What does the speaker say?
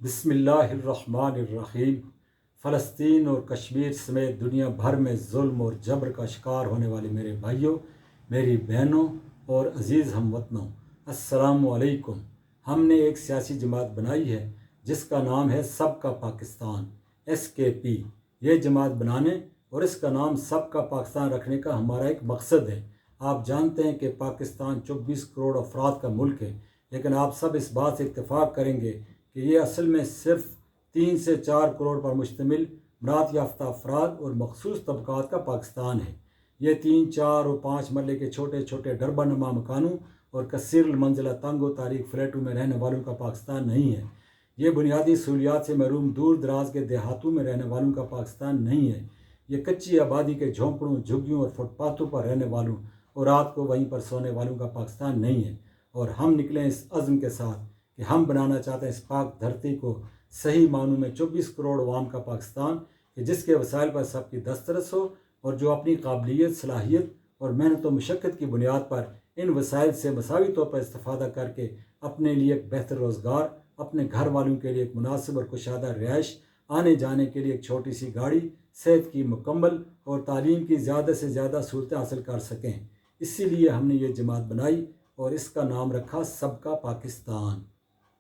بسم اللہ الرحمن الرحیم۔ فلسطین اور کشمیر سمیت دنیا بھر میں ظلم اور جبر کا شکار ہونے والے میرے بھائیوں، میری بہنوں اور عزیز ہم وطنوں، السلام علیکم۔ ہم نے ایک سیاسی جماعت بنائی ہے جس کا نام ہے سب کا پاکستان SKP۔ یہ جماعت بنانے اور اس کا نام سب کا پاکستان رکھنے کا ہمارا ایک مقصد ہے۔ آپ جانتے ہیں کہ پاکستان 24 کروڑ افراد کا ملک ہے، لیکن آپ سب اس بات سے اتفاق کریں گے کہ یہ اصل میں صرف 3 سے 4 کروڑ پر مشتمل برات یافتہ افراد اور مخصوص طبقات کا پاکستان ہے۔ یہ 3، 4 اور 5 مرلے کے چھوٹے چھوٹے ڈربہ نما مکانوں اور کثیر المنزلہ تنگ و تاریک فلیٹوں میں رہنے والوں کا پاکستان نہیں ہے۔ یہ بنیادی سہولیات سے محروم دور دراز کے دیہاتوں میں رہنے والوں کا پاکستان نہیں ہے۔ یہ کچی آبادی کے جھونپڑوں، جھگیوں اور فٹ پاتھوں پر رہنے والوں اور رات کو وہیں پر سونے والوں کا پاکستان نہیں ہے۔ اور ہم نکلے اس عزم کے ساتھ کہ ہم بنانا چاہتے ہیں اس پاک دھرتی کو صحیح معنوں میں 24 کروڑ عوام کا پاکستان، کہ جس کے وسائل پر سب کی دسترس ہو اور جو اپنی قابلیت، صلاحیت اور محنت و مشقت کی بنیاد پر ان وسائل سے مساوی طور پر استفادہ کر کے اپنے لیے ایک بہتر روزگار، اپنے گھر والوں کے لیے ایک مناسب اور کشادہ رہائش، آنے جانے کے لیے ایک چھوٹی سی گاڑی، صحت کی مکمل اور تعلیم کی زیادہ سے زیادہ سہولتیں حاصل کر سکیں۔ اسی لیے ہم نے یہ جماعت بنائی اور اس کا نام رکھا سب کا پاکستان۔